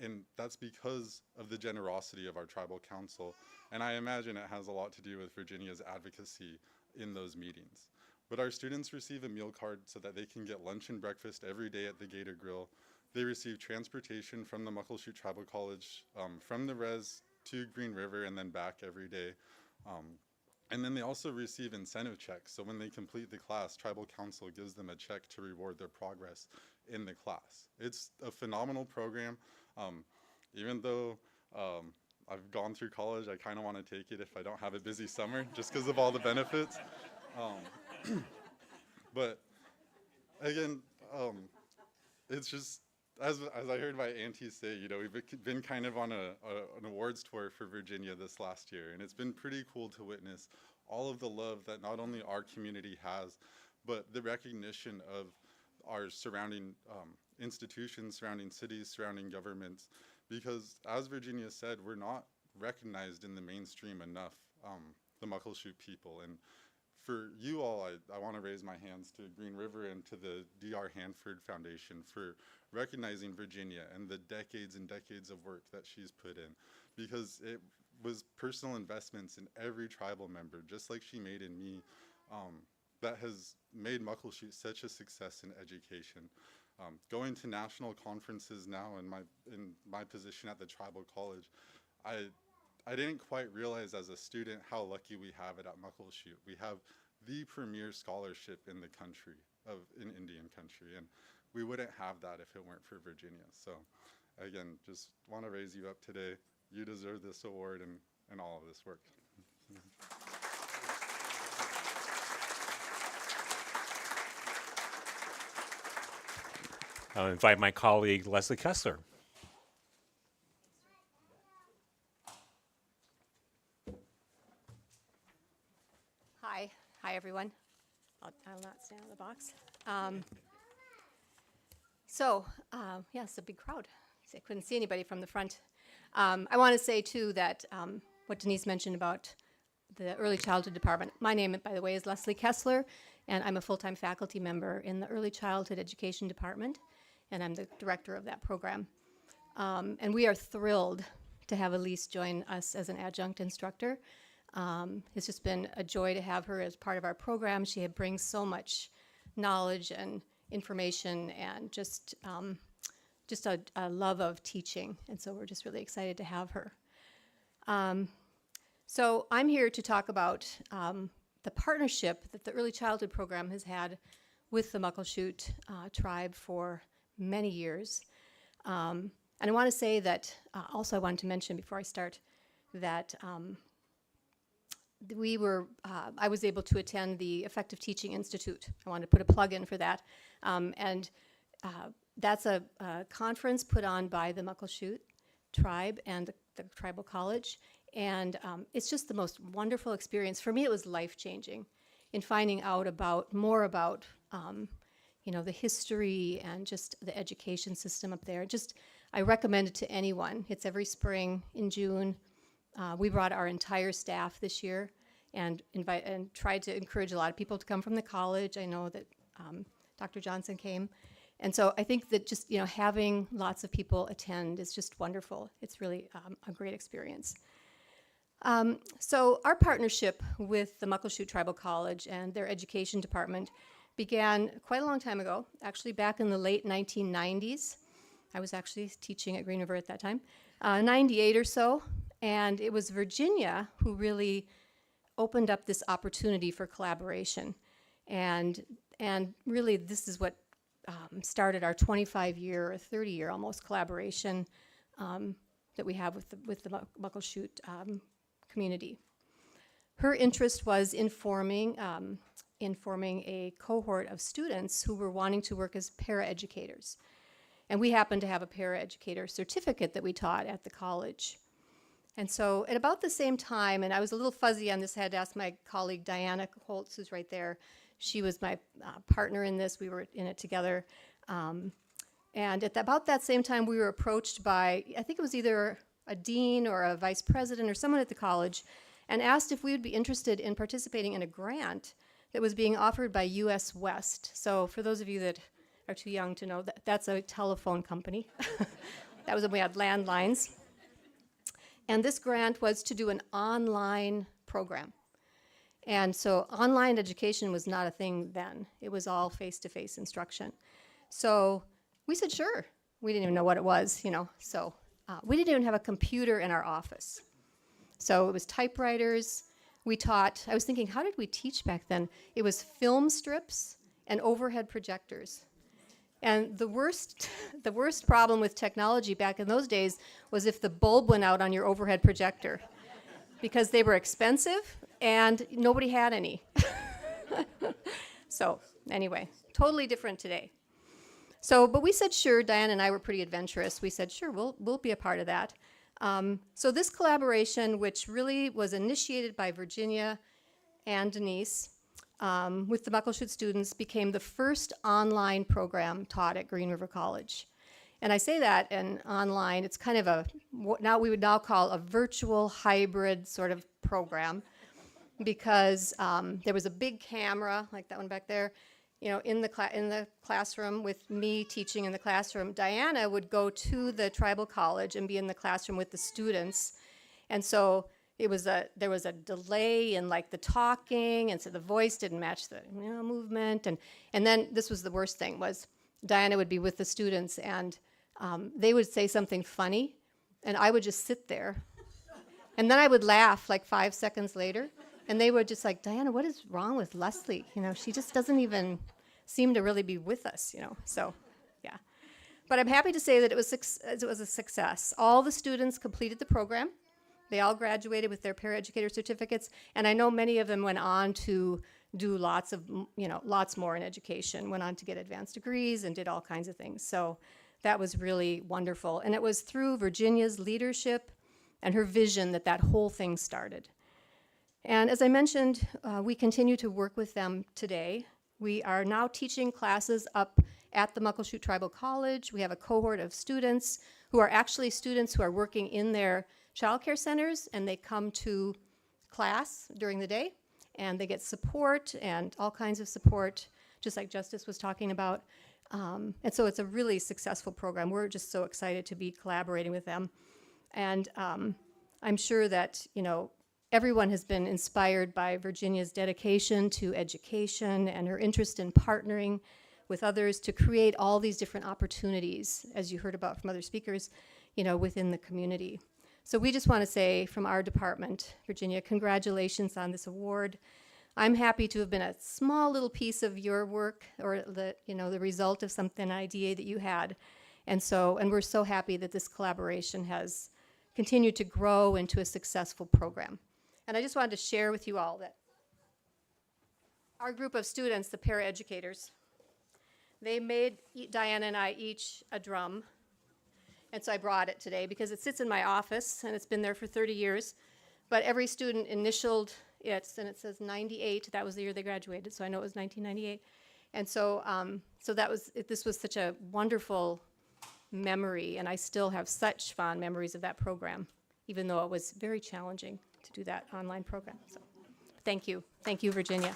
And that's because of the generosity of our tribal council. And I imagine it has a lot to do with Virginia's advocacy in those meetings. But our students receive a meal card so that they can get lunch and breakfast every day at the Gator Grill. They receive transportation from the Muckleshoot Tribal College, from the res to Green River and then back every day. And then they also receive incentive checks. So when they complete the class, Tribal Council gives them a check to reward their progress in the class. It's a phenomenal program. Even though I've gone through college, I kind of want to take it if I don't have a busy summer, just because of all the benefits. But again, it's just, as I heard my auntie say, you know, we've been kind of on an awards tour for Virginia this last year, and it's been pretty cool to witness all of the love that not only our community has, but the recognition of our surrounding institutions, surrounding cities, surrounding governments, because as Virginia said, we're not recognized in the mainstream enough, the Muckleshoot people. And for you all, I want to raise my hands to Green River and to the D.R. Hanford Foundation for recognizing Virginia and the decades and decades of work that she's put in, because it was personal investments in every tribal member, just like she made in me, that has made Muckleshoot such a success in education. Going to national conferences now in my position at the tribal college, I didn't quite realize as a student how lucky we have it at Muckleshoot. We have the premier scholarship in the country, in Indian country, and we wouldn't have that if it weren't for Virginia. So again, just want to raise you up today. You deserve this award and all of this work. I'll invite my colleague, Leslie Kessler. Hi everyone. I'll not stand on the box. Yeah, it's a big crowd. I couldn't see anybody from the front. I want to say too that what Denise mentioned about the early childhood department. My name, by the way, is Leslie Kessler, and I'm a full-time faculty member in the early childhood education department, and I'm the director of that program. And we are thrilled to have Elise join us as an adjunct instructor. It's just been a joy to have her as part of our program. She brings so much knowledge and information and just a love of teaching. And so we're just really excited to have her. So I'm here to talk about the partnership that the Early Childhood Program has had with the Muckleshoot tribe for many years. And I want to say that, also I wanted to mention before I start, that I was able to attend the Effective Teaching Institute. I wanted to put a plug in for that. That's a conference put on by the Muckleshoot tribe and the tribal college. And it's just the most wonderful experience. For me, it was life-changing in finding out more about the history and just the education system up there. I recommend it to anyone. It's every spring in June. We brought our entire staff this year and tried to encourage a lot of people to come from the college. I know that Dr. Johnson came. And so I think that just having lots of people attend is just wonderful. It's really a great experience. So our partnership with the Muckleshoot Tribal College and their education department began quite a long time ago, actually back in the late 1990s. I was actually teaching at Green River at that time, 98 or so. And it was Virginia who really opened up this opportunity for collaboration. And really this is what started our 25-year or 30-year almost collaboration that we have with the Muckleshoot community. Her interest was in forming a cohort of students who were wanting to work as paraeducators. And we happened to have a paraeducator certificate that we taught at the college. And so at about the same time, and I was a little fuzzy on this, I had to ask my colleague Diana Holtz, who's right there. She was my partner in this. We were in it together. And at about that same time, we were approached by, I think it was either a dean or a vice president or someone at the college, and asked if we would be interested in participating in a grant that was being offered by US West. So for those of you that are too young to know, that's a telephone company. That was when we had landlines. And this grant was to do an online program. And so online education was not a thing then. It was all face-to-face instruction. So we said, sure. We didn't even know what it was, So we didn't even have a computer in our office. So it was typewriters. We taught, I was thinking, how did we teach back then? It was film strips and overhead projectors. And the worst problem with technology back in those days was if the bulb went out on your overhead projector, because they were expensive and nobody had any. So anyway, totally different today. So, but we said, sure, Diane and I were pretty adventurous. We said, sure, we'll be a part of that. So this collaboration, which really was initiated by Virginia and Denise, with the Muckleshoot students, became the first online program taught at Green River College. And I say that, and online, it's kind of what we would now call a virtual hybrid sort of program, because there was a big camera, like that one back there, in the classroom with me teaching in the classroom. Diana would go to the tribal college and be in the classroom with the students. And so there was a delay in the talking, and so the voice didn't match the movement. And then this was the worst thing, was Diana would be with the students, and they would say something funny, and I would just sit there. And then I would laugh 5 seconds later. And they were just like, Diana, what is wrong with Leslie? She just doesn't even seem to really be with us, So, yeah. But I'm happy to say that it was a success. All the students completed the program. They all graduated with their paraeducator certificates. And I know many of them went on to do lots more in education, went on to get advanced degrees and did all kinds of things. So that was really wonderful. And it was through Virginia's leadership and her vision that whole thing started. And as I mentioned, we continue to work with them today. We are now teaching classes up at the Muckleshoot Tribal College. We have a cohort of students who are actually students who are working in their child care centers, and they come to class during the day, and they get support and all kinds of support, just like Justice was talking about. And so it's a really successful program. We're just so excited to be collaborating with them. And I'm sure that, everyone has been inspired by Virginia's dedication to education and her interest in partnering with others to create all these different opportunities, as you heard about from other speakers, within the community. So we just want to say from our department, Virginia, congratulations on this award. I'm happy to have been a small little piece of your work, or the result of an idea that you had. And we're so happy that this collaboration has continued to grow into a successful program. And I just wanted to share with you all that our group of students, the paraeducators, they made Diana and I each a drum. And so I brought it today because it sits in my office and it's been there for 30 years. But every student initialed it, and it says 98. That was the year they graduated, so I know it was 1998. And so, this was such a wonderful memory, and I still have such fond memories of that program, even though it was very challenging to do that online program. So, thank you, Virginia.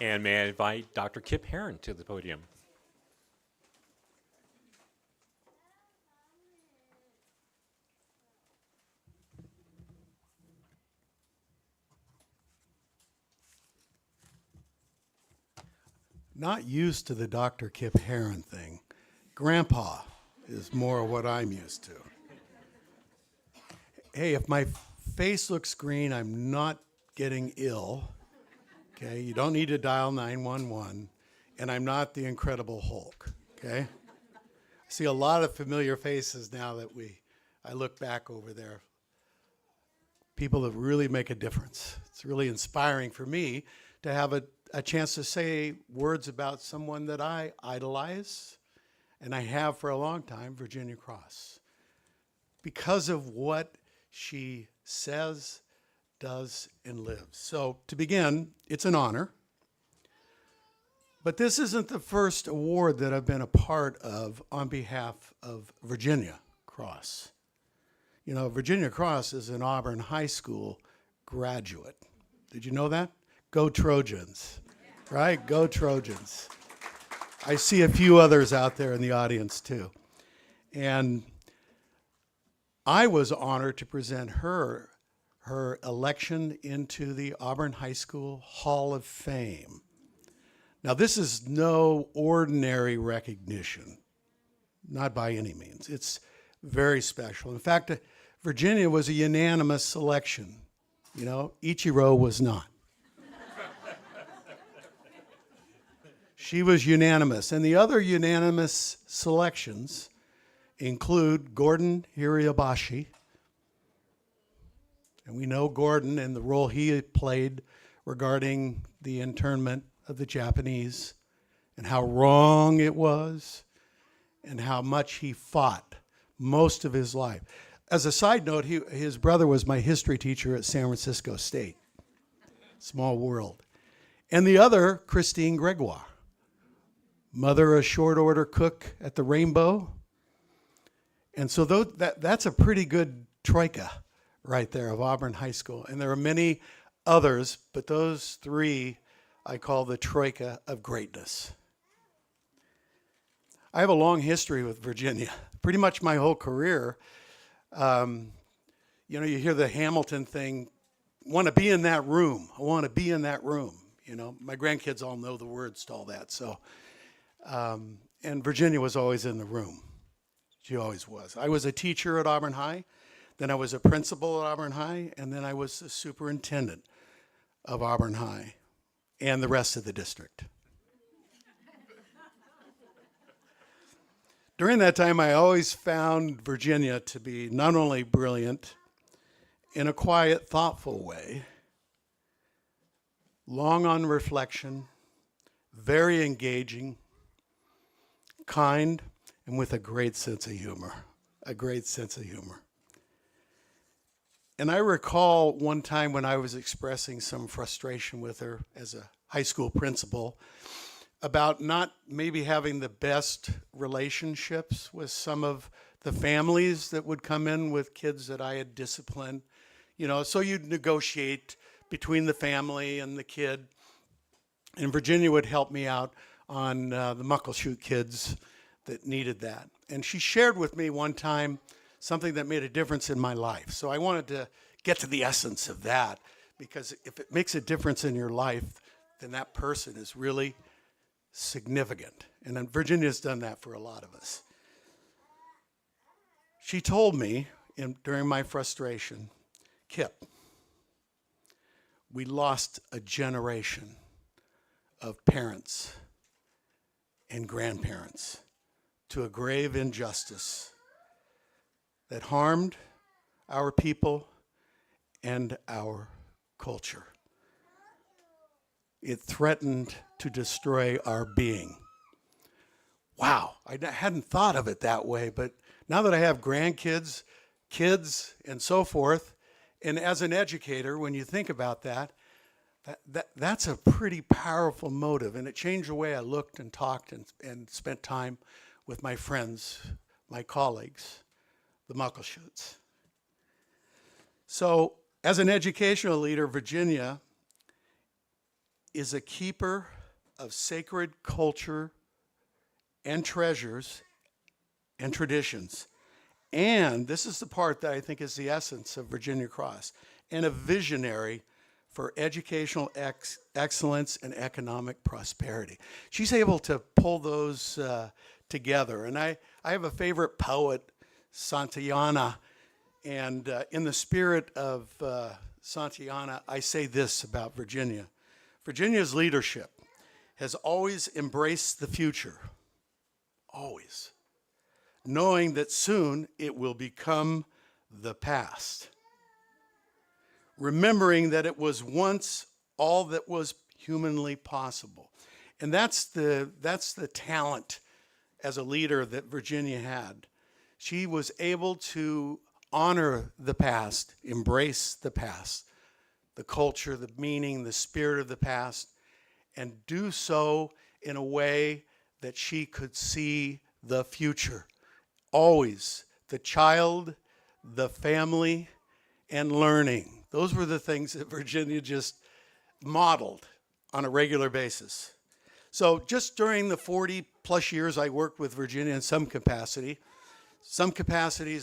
And may I invite Dr. Kip Herron to the podium. Not used to the Dr. Kip Herron thing. Grandpa is more what I'm used to. Hey, if my face looks green, I'm not getting ill. Okay, you don't need to dial 911, and I'm not the Incredible Hulk. Okay, I see a lot of familiar faces now that I look back over there. People that really make a difference. It's really inspiring for me to have a chance to say words about someone that I idolize, and I have for a long time, Virginia Cross, because of what she says, does, and lives. So to begin, it's an honor. But this isn't the first award that I've been a part of on behalf of Virginia Cross. Virginia Cross is an Auburn High School graduate. Did you know that? Go Trojans, right? Go Trojans. I see a few others out there in the audience too. And I was honored to present her election into the Auburn High School Hall of Fame. Now, this is no ordinary recognition, not by any means. It's very special. In fact, Virginia was a unanimous selection. Ichiro was not. She was unanimous. And the other unanimous selections include Gordon Hirabashi. And we know Gordon and the role he played regarding the internment of the Japanese and how wrong it was and how much he fought most of his life. As a side note, his brother was my history teacher at San Francisco State. Small world. And the other, Christine Gregoire, mother of short order cook at the Rainbow. And so that's a pretty good troika right there of Auburn High School. And there are many others, but those three I call the troika of greatness. I have a long history with Virginia, pretty much my whole career. You hear the Hamilton thing, want to be in that room. I want to be in that room. My grandkids all know the words to all that. So, and Virginia was always in the room. She always was. I was a teacher at Auburn High. Then I was a principal at Auburn High, and then I was the superintendent of Auburn High and the rest of the district. During that time, I always found Virginia to be not only brilliant in a quiet, thoughtful way, long on reflection, very engaging, kind, and with a great sense of humor, And I recall one time when I was expressing some frustration with her as a high school principal about not maybe having the best relationships with some of the families that would come in with kids that I had disciplined. So you'd negotiate between the family and the kid. And Virginia would help me out on the Muckleshoot kids that needed that. And she shared with me one time something that made a difference in my life. So I wanted to get to the essence of that, because if it makes a difference in your life, then that person is really significant. And then Virginia's done that for a lot of us. She told me during my frustration, Kip, we lost a generation of parents and grandparents to a grave injustice that harmed our people and our culture. It threatened to destroy our being. Wow, I hadn't thought of it that way, but now that I have grandkids, kids, and so forth, and as an educator, when you think about that's a pretty powerful motive, and it changed the way I looked and talked and spent time with my friends, my colleagues, the Muckleshoots. So, as an educational leader, Virginia is a keeper of sacred culture and treasures and traditions. And this is the part that I think is the essence of Virginia Cross, and a visionary for educational excellence and economic prosperity. She's able to pull those together. And I have a favorite poet, Santayana, and in the spirit of Santayana, I say this about Virginia. Virginia's leadership has always embraced the future, always, knowing that soon it will become the past. Remembering that it was once all that was humanly possible. And that's the talent as a leader that Virginia had. She was able to honor the past, embrace the past, the culture, the meaning, the spirit of the past, and do so in a way that she could see the future. Always the child, the family, and learning. Those were the things that Virginia just modeled on a regular basis. So just during the 40 plus years I worked with Virginia in some capacities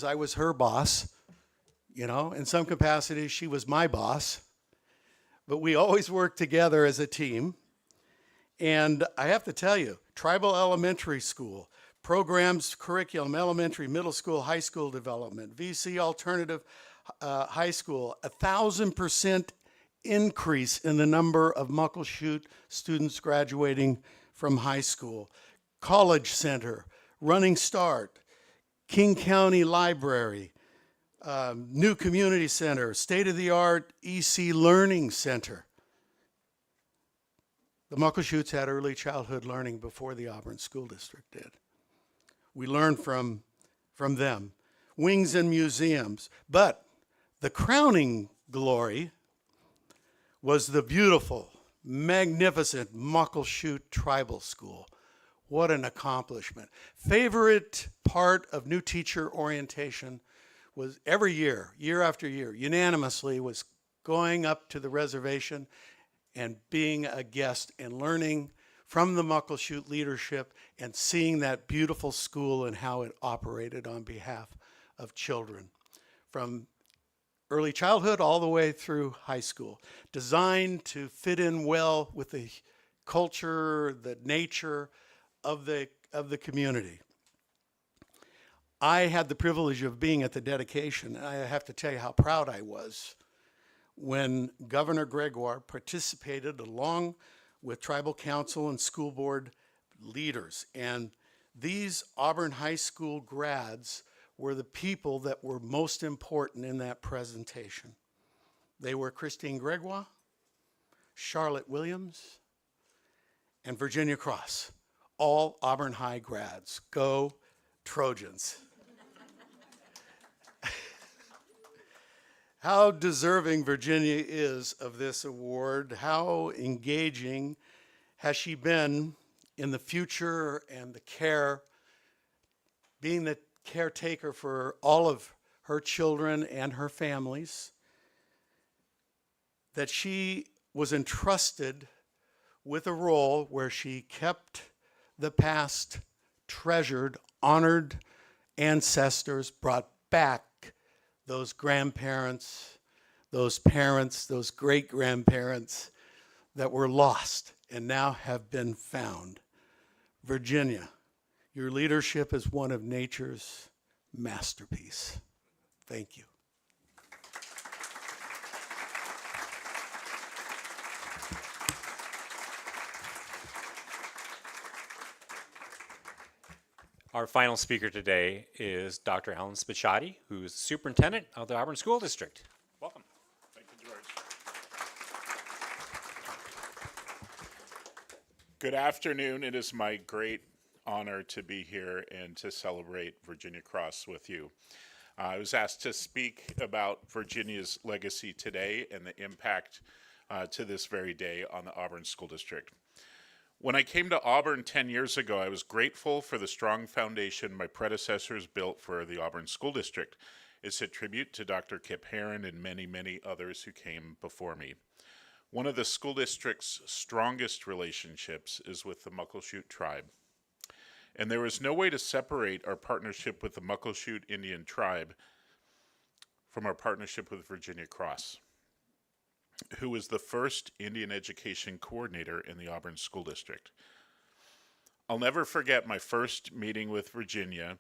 I was her boss, in some capacities she was my boss, but we always worked together as a team. And I have to tell you, tribal elementary school, programs, curriculum, elementary, middle school, high school development, VC alternative high school, 1,000% increase in the number of Muckleshoot students graduating from high school, college center, Running Start, King County Library, new community center, state-of-the-art EC Learning Center. The Muckleshoots had early childhood learning before the Auburn School District did. We learned from them. Wings and museums. But the crowning glory was the beautiful, magnificent Muckleshoot Tribal School. What an accomplishment. Favorite part of new teacher orientation was every year, year after year, unanimously was going up to the reservation and being a guest and learning from the Muckleshoot leadership and seeing that beautiful school and how it operated on behalf of children from early childhood all the way through high school, designed to fit in well with the culture, the nature of the community. I had the privilege of being at the dedication, and I have to tell you how proud I was when Governor Gregoire participated along with tribal council and school board leaders. And these Auburn High School grads were the people that were most important in that presentation. They were Christine Gregoire, Charlotte Williams, and Virginia Cross, all Auburn High grads. Go Trojans. How deserving Virginia is of this award. How engaging has she been in the future and the care, being the caretaker for all of her children and her families. that she was entrusted with a role where she kept the past treasured, honored ancestors, brought back those grandparents, those parents, those great-grandparents that were lost and now have been found. Virginia, your leadership is one of nature's masterpiece. Thank you. Our final speaker today is Dr. Alan Spiciotti, who is superintendent of the Auburn School District. Welcome. Thank you, George. Good afternoon. It is my great honor to be here and to celebrate Virginia Cross with you. I was asked to speak about Virginia's legacy today and the impact to this very day on the Auburn School District. When I came to Auburn 10 years ago, I was grateful for the strong foundation my predecessors built for the Auburn School District. It's a tribute to Dr. Kip Herron and many, many others who came before me. One of the school district's strongest relationships is with the Muckleshoot tribe. And there was no way to separate our partnership with the Muckleshoot Indian tribe from our partnership with Virginia Cross, who was the first Indian education coordinator in the Auburn School District. I'll never forget my first meeting with Virginia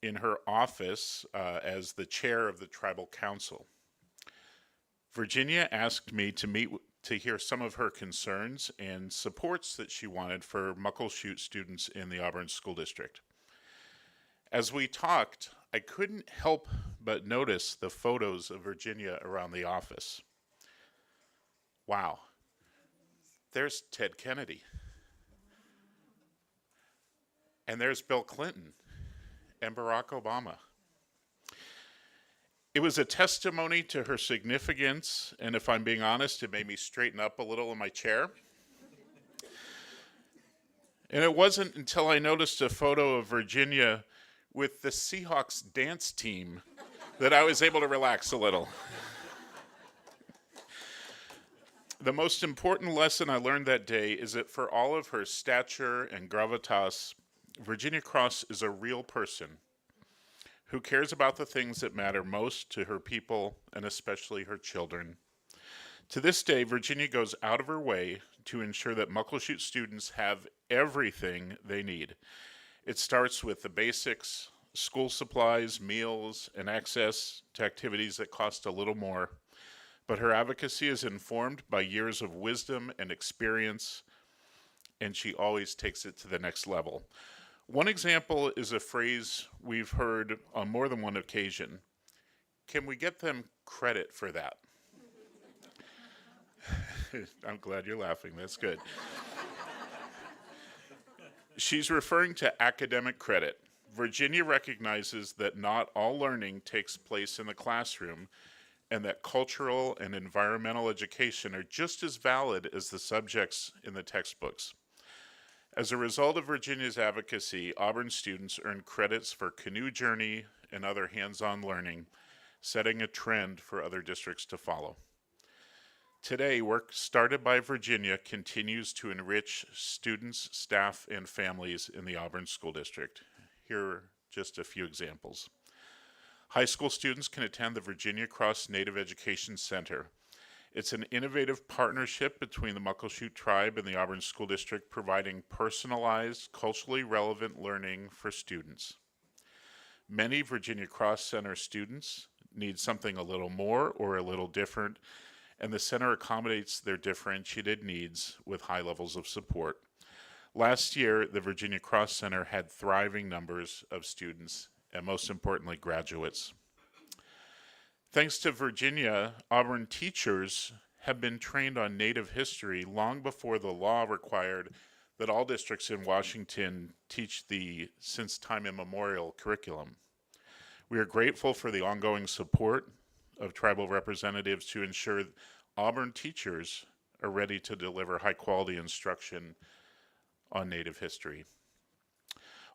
in her office as the chair of the tribal council. Virginia asked me to meet to hear some of her concerns and supports that she wanted for Muckleshoot students in the Auburn School District. As we talked, I couldn't help but notice the photos of Virginia around the office. Wow, there's Ted Kennedy. And there's Bill Clinton and Barack Obama. It was a testimony to her significance, and if I'm being honest, it made me straighten up a little in my chair. And it wasn't until I noticed a photo of Virginia with the Seahawks dance team that I was able to relax a little. The most important lesson I learned that day is that for all of her stature and gravitas, Virginia Cross is a real person who cares about the things that matter most to her people and especially her children. To this day, Virginia goes out of her way to ensure that Muckleshoot students have everything they need. It starts with the basics, school supplies, meals, and access to activities that cost a little more. But her advocacy is informed by years of wisdom and experience, and she always takes it to the next level. One example is a phrase we've heard on more than one occasion. Can we get them credit for that? I'm glad you're laughing. That's good. She's referring to academic credit. Virginia recognizes that not all learning takes place in the classroom, and that cultural and environmental education are just as valid as the subjects in the textbooks. As a result of Virginia's advocacy, Auburn students earn credits for canoe journey and other hands-on learning, setting a trend for other districts to follow. Today, work started by Virginia continues to enrich students, staff, and families in the Auburn School District. Here are just a few examples. High school students can attend the Virginia Cross Native Education Center. It's an innovative partnership between the Muckleshoot tribe and the Auburn School District, providing personalized, culturally relevant learning for students. Many Virginia Cross Center students need something a little more or a little different, and the center accommodates their differentiated needs with high levels of support. Last year, the Virginia Cross Center had thriving numbers of students, and most importantly, graduates. Thanks to Virginia, Auburn teachers have been trained on Native history long before the law required that all districts in Washington teach the since time immemorial curriculum. We are grateful for the ongoing support of tribal representatives to ensure Auburn teachers are ready to deliver high-quality instruction on Native history.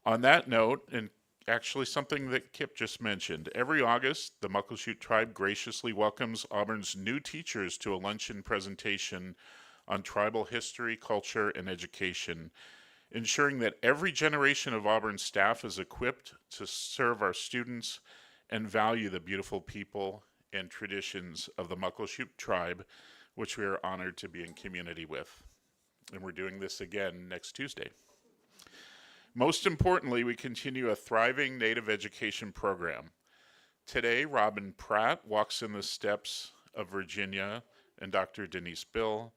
On that note, and actually something that Kip just mentioned. Every August, the Muckleshoot Tribe graciously welcomes Auburn's new teachers to a luncheon presentation on tribal history, culture, and education, ensuring that every generation of Auburn staff is equipped to serve our students and value the beautiful people and traditions of the Muckleshoot Tribe, which we are honored to be in community with. And we're doing this again next Tuesday. Most importantly, we continue a thriving Native education program. Today, Robin Pratt walks in the steps of Virginia and Dr. Denise Bill,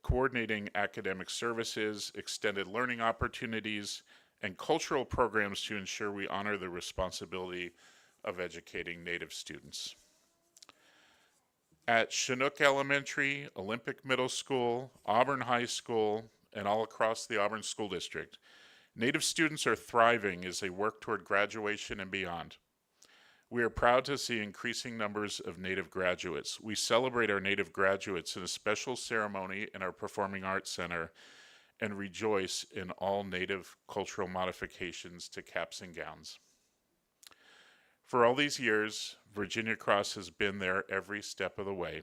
coordinating academic services, extended learning opportunities, and cultural programs to ensure we honor the responsibility of educating Native students. At Chinook Elementary, Olympic Middle School, Auburn High School, and all across the Auburn School District, Native students are thriving as they work toward graduation and beyond. We are proud to see increasing numbers of Native graduates. We celebrate our Native graduates in a special ceremony in our Performing Arts Center and rejoice in all Native cultural modifications to caps and gowns. For all these years, Virginia Cross has been there every step of the way.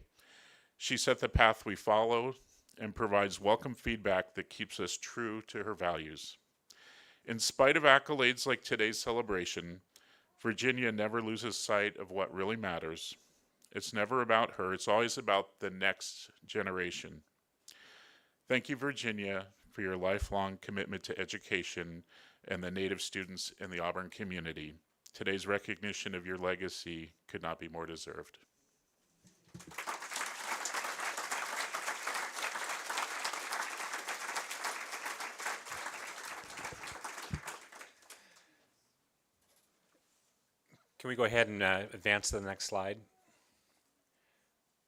She set the path we follow and provides welcome feedback that keeps us true to her values. In spite of accolades like today's celebration, Virginia never loses sight of what really matters. It's never about her, it's always about the next generation. Thank you, Virginia, for your lifelong commitment to education and the Native students in the Auburn community. Today's recognition of your legacy could not be more deserved. Can we go ahead and advance to the next slide?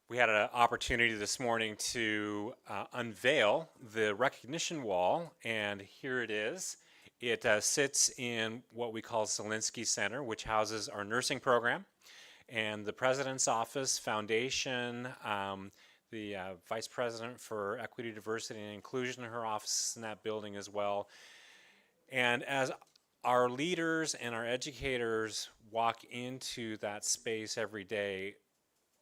We had an opportunity this morning to unveil the recognition wall, and here it is. It sits in what we call Zelinsky Center, which houses our nursing program, and the President's Office Foundation, the Vice President for Equity, Diversity, and Inclusion, her office is in that building as well. And as our leaders and our educators walk into that space every day,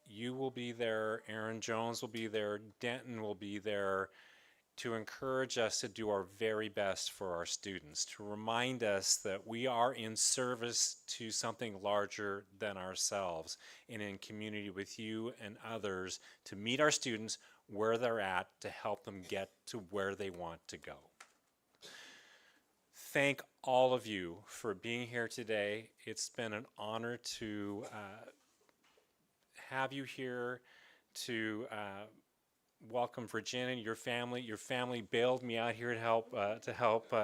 you will be there, Aaron Jones will be there, Denton will be there to encourage us to do our very best for our students, to remind us that we are in service to something larger than ourselves and in community with you and others to meet our students where they're at to help them get to where they want to go. Thank all of you for being here today. It's been an honor to have you here, to welcome Virginia and your family. Your family bailed me out here to help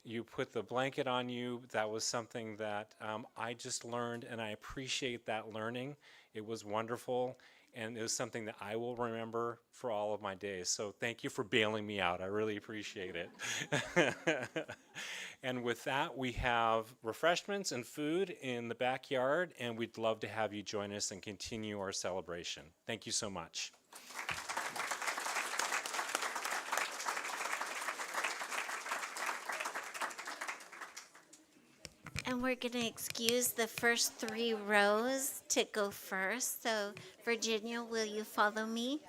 you put the blanket on you. That was something that I just learned, and I appreciate that learning. It was wonderful, and it was something that I will remember for all of my days. So thank you for bailing me out. I really appreciate it. And with that, we have refreshments and food in the backyard, and we'd love to have you join us and continue our celebration. Thank you so much. And we're going to excuse the first 3 rows to go first. So, Virginia, will you follow me?